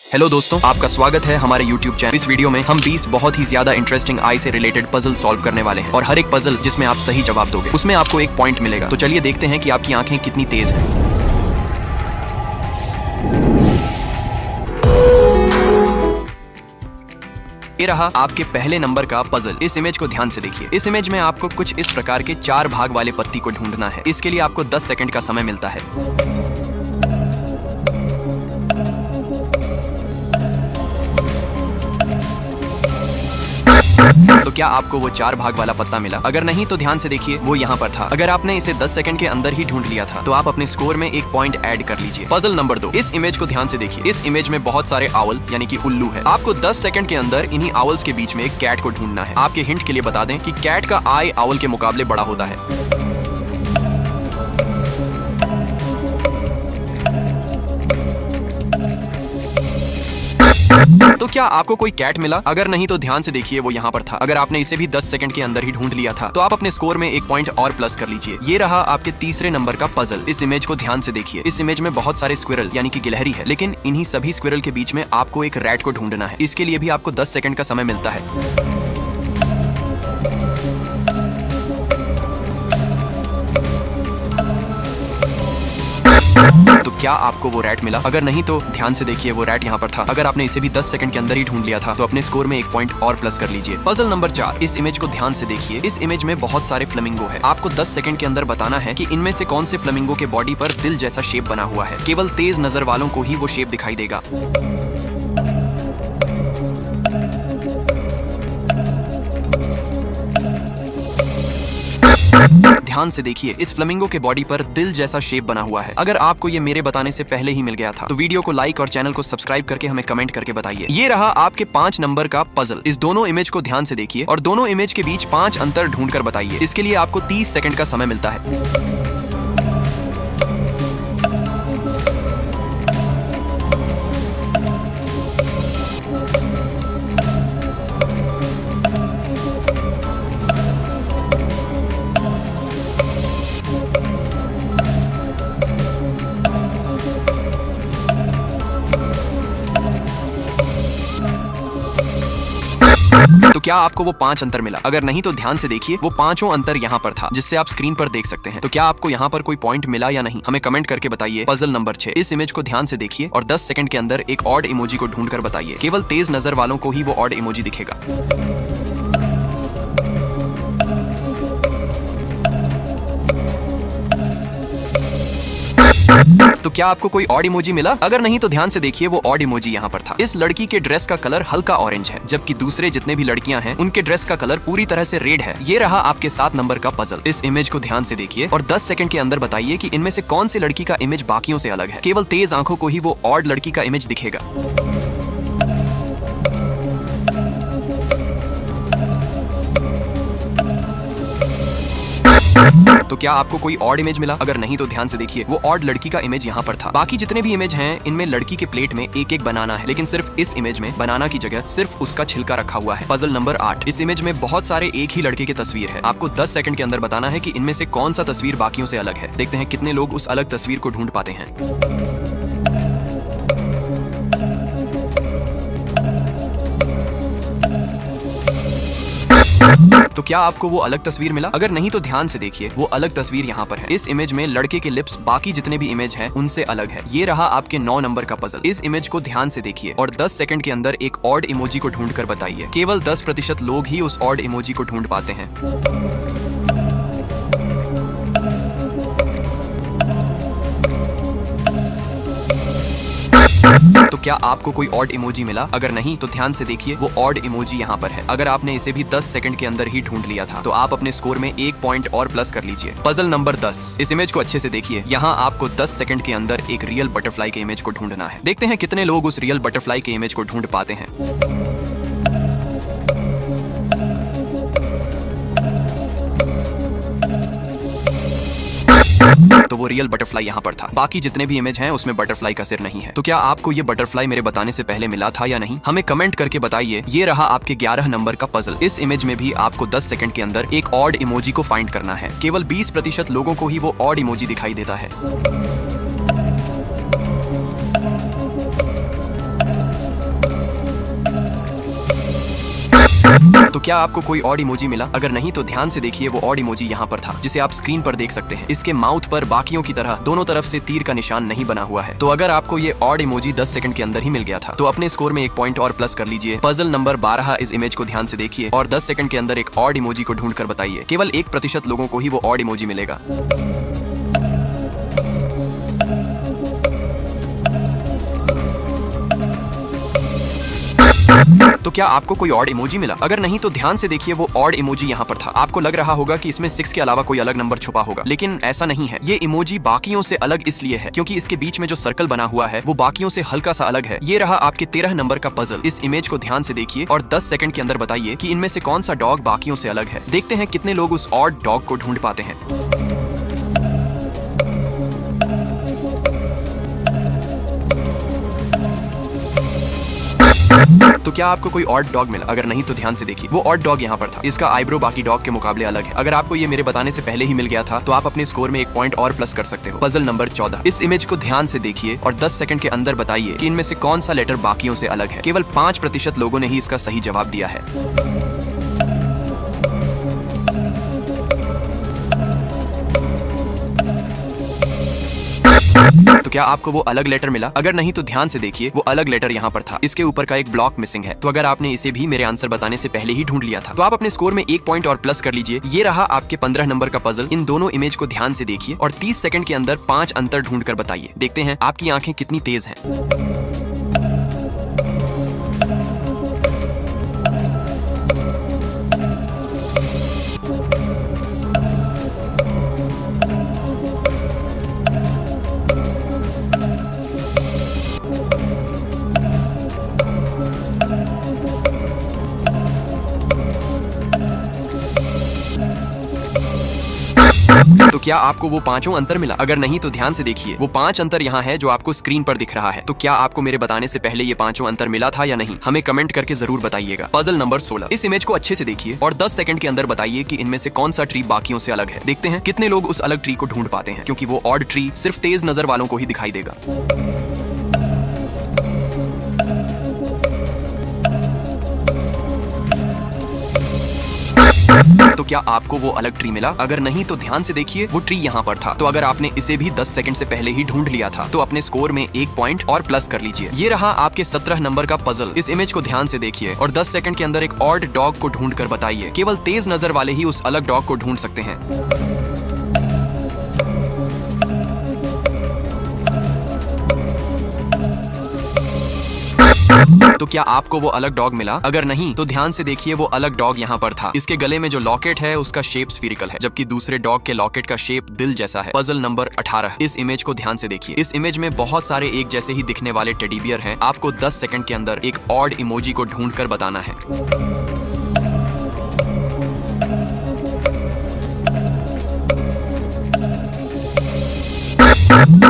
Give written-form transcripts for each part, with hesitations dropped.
Hello दोस्तों, आपका स्वागत है हमारे YouTube चैनल। इस वीडियो में हम 20 बहुत ही ज्यादा इंटरेस्टिंग आई से रिलेटेड पजल सॉल्व करने वाले हैं और हर एक पजल जिसमें आप सही जवाब दोगे उसमें आपको एक पॉइंट मिलेगा। तो चलिए देखते हैं कि आपकी आंखें कितनी तेज हैं। ये रहा आपके पहले नंबर का पजल। इस इमेज को ध्यान से देखिए। इस इमेज में आपको कुछ इस प्रकार के 4 भाग वाले पत्ती को ढूंढना है। इसके लिए आपको 10 सेकंड का समय मिलता है। तो क्या आपको वो 4 भाग वाला पत्ता मिला? अगर नहीं तो ध्यान से देखिए, वो यहाँ पर था। अगर आपने इसे 10 सेकंड के अंदर ही ढूंढ लिया था तो आप अपने स्कोर में एक पॉइंट ऐड कर लीजिए। Puzzle number 2। इस इमेज को ध्यान से देखिए। इस इमेज में बहुत सारे आउल यानी कि उल्लू है। आपको 10 सेकंड के अंदर इन्हीं आउल्स के बीच में एक कैट को ढूंढना है। आपके हिंट के लिए बता दें कि कैट का आई आउल के मुकाबले बड़ा होता है। तो क्या आपको कोई कैट मिला? अगर नहीं तो ध्यान से देखिए, वो यहाँ पर था। अगर आपने इसे भी 10 सेकंड के अंदर ही ढूंढ लिया था तो आप अपने स्कोर में एक पॉइंट और प्लस कर लीजिए। ये रहा आपके तीसरे नंबर का पजल। इस इमेज को ध्यान से देखिए। इस इमेज में बहुत सारे स्क्विरल यानी कि गिलहरी है, लेकिन इन्हीं सभी स्क्विरल के बीच में आपको एक रैट को ढूंढना है। इसके लिए भी आपको 10 सेकंड का समय मिलता है। तो क्या आपको वो रैट मिला? अगर नहीं तो ध्यान से देखिए, वो रैट यहाँ पर था। अगर आपने इसे भी 10 सेकंड के अंदर ही ढूंढ लिया था तो अपने स्कोर में एक पॉइंट और प्लस कर लीजिए। Puzzle number 4। इस इमेज को ध्यान से देखिए। इस इमेज में बहुत सारे फ्लेमिंगो है। आपको 10 सेकंड के अंदर बताना है कि इनमें से कौन से फ्लेमिंगो के बॉडी पर दिल जैसा शेप बना हुआ है। केवल तेज नजर वालों को ही वो शेप दिखाई देगा। ध्यान से देखिए, इस फ्लेमिंगो के बॉडी पर दिल जैसा शेप बना हुआ है। अगर आपको ये मेरे बताने से पहले ही मिल गया था तो वीडियो को लाइक और चैनल को सब्सक्राइब करके हमें कमेंट करके बताइए। ये रहा आपके 5 नंबर का पजल। इस दोनों इमेज को ध्यान से देखिए और दोनों इमेज के बीच 5 अंतर ढूंढ कर बताइए। इसके लिए आपको 30 सेकंड का समय मिलता है। तो क्या आपको वो 5 अंतर मिला? अगर नहीं तो ध्यान से देखिए, वो 5 अंतर यहाँ पर था जिससे आप स्क्रीन पर देख सकते हैं। तो क्या आपको यहाँ पर कोई पॉइंट मिला या नहीं? हमें कमेंट करके बताइए। Puzzle number 6। इस इमेज को ध्यान से देखिए और 10 सेकंड के अंदर एक ऑड इमोजी को ढूंढ कर बताइए। केवल तेज नजर वालों को ही वो ऑड इमोजी दिखेगा। तो क्या आपको कोई ऑड इमोजी मिला? अगर नहीं तो ध्यान से देखिए, वो ऑड इमोजी यहाँ पर था। इस लड़की के ड्रेस का कलर हल्का ऑरेंज है, जबकि दूसरे जितने भी लड़कियां हैं उनके ड्रेस का कलर पूरी तरह से रेड है। ये रहा आपके 7 नंबर का पजल। इस इमेज को ध्यान से देखिए और 10 सेकंड के अंदर बताइए कि इनमें से कौन सी लड़की का इमेज बाकियों से अलग है। केवल तेज आंखों को ही वो ऑड लड़की का इमेज दिखेगा। तो क्या आपको कोई ऑड इमेज मिला? अगर नहीं तो ध्यान से देखिए, वो ऑड लड़की का इमेज यहाँ पर था। बाकी जितने भी इमेज हैं इनमें लड़की के प्लेट में एक एक बनाना है, लेकिन सिर्फ इस इमेज में बनाना की जगह सिर्फ उसका छिलका रखा हुआ है। Puzzle number 8। इस इमेज में बहुत सारे एक ही लड़के की तस्वीर है। आपको 10 सेकंड के अंदर बताना है कि इनमें से कौन सा तस्वीर बाकियों से अलग है। देखते हैं कितने लोग उस अलग तस्वीर को ढूंढ पाते हैं। तो क्या आपको वो अलग तस्वीर मिला? अगर नहीं तो ध्यान से देखिए, वो अलग तस्वीर यहाँ पर है। इस इमेज में लड़के के लिप्स बाकी जितने भी इमेज हैं उनसे अलग है। ये रहा आपके 9 नंबर का पजल। इस इमेज को ध्यान से देखिए और 10 सेकंड के अंदर एक ऑड इमोजी को ढूंढ कर बताइए। केवल 10% लोग ही उस ऑड इमोजी को ढूंढ पाते हैं। तो क्या आपको कोई ऑड इमोजी मिला? अगर नहीं तो ध्यान से देखिए, वो ऑड इमोजी यहाँ पर है। अगर आपने इसे भी 10 सेकंड के अंदर ही ढूंढ लिया था तो आप अपने स्कोर में एक पॉइंट और प्लस कर लीजिए। Puzzle number 10। इस इमेज को अच्छे से देखिए। यहाँ आपको 10 सेकंड के अंदर एक रियल बटरफ्लाई के इमेज को ढूंढना है। देखते हैं कितने लोग उस रियल बटरफ्लाई के इमेज को ढूंढ पाते हैं। तो वो रियल बटरफ्लाई यहाँ पर था। बाकी जितने भी इमेज हैं उसमें बटरफ्लाई का सिर नहीं है। तो क्या आपको ये बटरफ्लाई मेरे बताने से पहले मिला था या नहीं? हमें कमेंट करके बताइए। ये रहा आपके 11 नंबर का पजल। इस इमेज में भी आपको 10 सेकंड के अंदर एक ऑड इमोजी को फाइंड करना है। केवल 20% लोगों को ही वो ऑड इमोजी दिखाई देता है। तो क्या आपको कोई ऑड इमोजी मिला? अगर नहीं तो ध्यान से देखिए, वो ऑड इमोजी यहाँ पर था, जिसे आप स्क्रीन पर देख सकते हैं। इसके माउथ पर बाकियों की तरह दोनों तरफ से तीर का निशान नहीं बना हुआ है। तो अगर आपको ये ऑड इमोजी 10 सेकंड के अंदर ही मिल गया था, तो अपने स्कोर में 1 पॉइंट और प्लस कर लीजिए। पजल नंबर 12, इस इमेज को ध्यान से देखिए और 10 सेकंड के अंदर एक ऑड इमोजी को ढूंढकर बताइए। केवल 1% लोगों को ही वो ऑड इमोजी मिलेगा। तो क्या आपको कोई ऑड इमोजी मिला? अगर नहीं तो ध्यान से देखिए, वो ऑड इमोजी यहाँ पर था। आपको लग रहा होगा कि इसमें 6 के अलावा कोई अलग नंबर छुपा होगा, लेकिन ऐसा नहीं है। ये इमोजी बाकियों से अलग इसलिए है क्योंकि इसके बीच में जो सर्कल बना हुआ है वो बाकियों से हल्का सा अलग है। ये रहा आपके 13 नंबर का पजल। इस इमेज को ध्यान से देखिए और 10 सेकंड के अंदर बताइए कि इनमें से कौन सा डॉग बाकियों से अलग है। देखते हैं कितने लोग उस ऑड डॉग को ढूंढ पाते हैं। तो क्या आपको कोई ऑड डॉग मिला? अगर नहीं तो ध्यान से देखिए, वो ऑड डॉग यहाँ पर था। इसका आईब्रो बाकी डॉग के मुकाबले अलग है। अगर आपको ये मेरे बताने से पहले ही मिल गया था, तो आप अपने स्कोर में 1 पॉइंट और प्लस कर सकते हो। पजल नंबर 14, इस इमेज को ध्यान से देखिए और 10 सेकंड के अंदर बताइए कि इनमें से कौन सा लेटर बाकियों से अलग है। केवल 5% लोगों ने ही इसका सही जवाब दिया है। तो क्या आपको वो अलग लेटर मिला? अगर नहीं तो ध्यान से देखिए, वो अलग लेटर यहाँ पर था। इसके ऊपर का एक ब्लॉक मिसिंग है। तो अगर आपने इसे भी मेरे आंसर बताने से पहले ही ढूंढ लिया था, तो आप अपने स्कोर में 1 पॉइंट और प्लस कर लीजिए। ये रहा आपके 15 नंबर का पजल। इन दोनों इमेज को ध्यान से देखिए और 30 सेकंड के अंदर 5 अंतर ढूंढ कर बताइए। देखते हैं आपकी आंखें कितनी तेज हैं। तो क्या आपको वो 5 अंतर मिला? अगर नहीं तो ध्यान से देखिए, वो 5 अंतर यहाँ है जो आपको स्क्रीन पर दिख रहा है। तो क्या आपको मेरे बताने से पहले ये 5 अंतर मिला था या नहीं? हमें कमेंट करके जरूर बताइएगा। पजल नंबर 16, इस इमेज को अच्छे से देखिए और 10 सेकंड के अंदर बताइए कि इनमें से कौन सा ट्री बाकियों से अलग है। देखते हैं कितने लोग उस अलग ट्री को ढूंढ पाते हैं, क्योंकि वो ऑड ट्री सिर्फ तेज नजर वालों को ही दिखाई देगा। तो क्या आपको वो अलग ट्री मिला? अगर नहीं तो ध्यान से देखिए, वो ट्री यहाँ पर था। तो अगर आपने इसे भी 10 सेकंड से पहले ही ढूंढ लिया था, तो अपने स्कोर में 1 पॉइंट और प्लस कर लीजिए। ये रहा आपके 17 नंबर का पजल। इस इमेज को ध्यान से देखिए और 10 सेकंड के अंदर एक ऑड डॉग को ढूंढ कर बताइए। केवल तेज नजर वाले ही उस अलग डॉग को ढूंढ सकते हैं। तो क्या आपको वो अलग डॉग मिला? अगर नहीं तो ध्यान से देखिए, वो अलग डॉग यहाँ पर था। इसके गले में जो लॉकेट है उसका शेप स्फीरिकल है, जबकि दूसरे डॉग के लॉकेट का शेप दिल जैसा है। पजल नंबर 18, इस इमेज को ध्यान से देखिए। इस इमेज में बहुत सारे एक जैसे ही दिखने वाले टेडी बियर हैं। आपको 10 सेकंड के अंदर एक ऑड इमोजी को ढूंढ कर बताना है।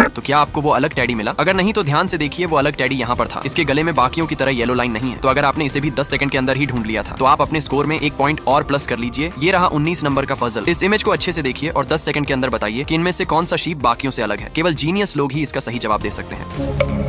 तो क्या आपको वो अलग टैडी मिला? अगर नहीं तो ध्यान से देखिए, वो अलग टैडी यहाँ पर था। इसके गले में बाकियों की तरह येलो लाइन नहीं है। तो अगर आपने इसे भी 10 सेकंड के अंदर ही ढूंढ लिया था, तो आप अपने स्कोर में 1 पॉइंट और प्लस कर लीजिए। ये रहा 19 नंबर का पजल। इस इमेज को अच्छे से देखिए और 10 सेकंड के अंदर बताइए कि इनमें से कौन सा शीप बाकियों से अलग है। केवल जीनियस लोग ही इसका सही जवाब दे सकते हैं।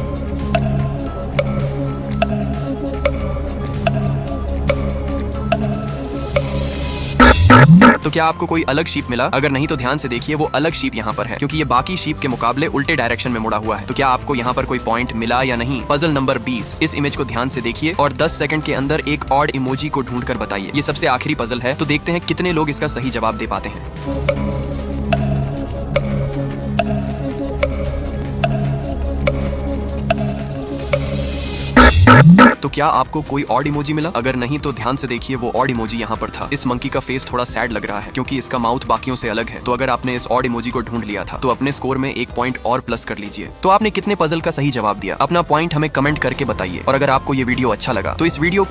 तो क्या आपको कोई अलग शीप मिला? अगर नहीं तो ध्यान से देखिए, वो अलग शीप यहाँ पर है, क्योंकि ये बाकी शीप के मुकाबले उल्टे डायरेक्शन में मुड़ा हुआ है। तो क्या आपको यहाँ पर कोई पॉइंट मिला या नहीं? पजल नंबर 20, इस इमेज को ध्यान से देखिए और 10 सेकंड के अंदर एक ऑड इमोजी को ढूंढ कर बताइए। ये सबसे आखिरी पजल है, तो देखते हैं कितने लोग इसका सही जवाब दे पाते हैं। तो क्या आपको कोई ऑड इमोजी मिला? अगर नहीं तो ध्यान से देखिए, वो ऑड इमोजी यहाँ पर था। इस मंकी का फेस थोड़ा सैड लग रहा है, क्योंकि इसका माउथ बाकियों से अलग है। तो अगर आपने इस ऑड इमोजी को ढूंढ लिया था, तो अपने स्कोर में 1 पॉइंट और प्लस कर लीजिए। तो आपने कितने पजल का सही जवाब दिया? अपना पॉइंट हमें कमेंट करके बताइए। और अगर आपको ये वीडियो अच्छा लगा, तो इस वीडियो को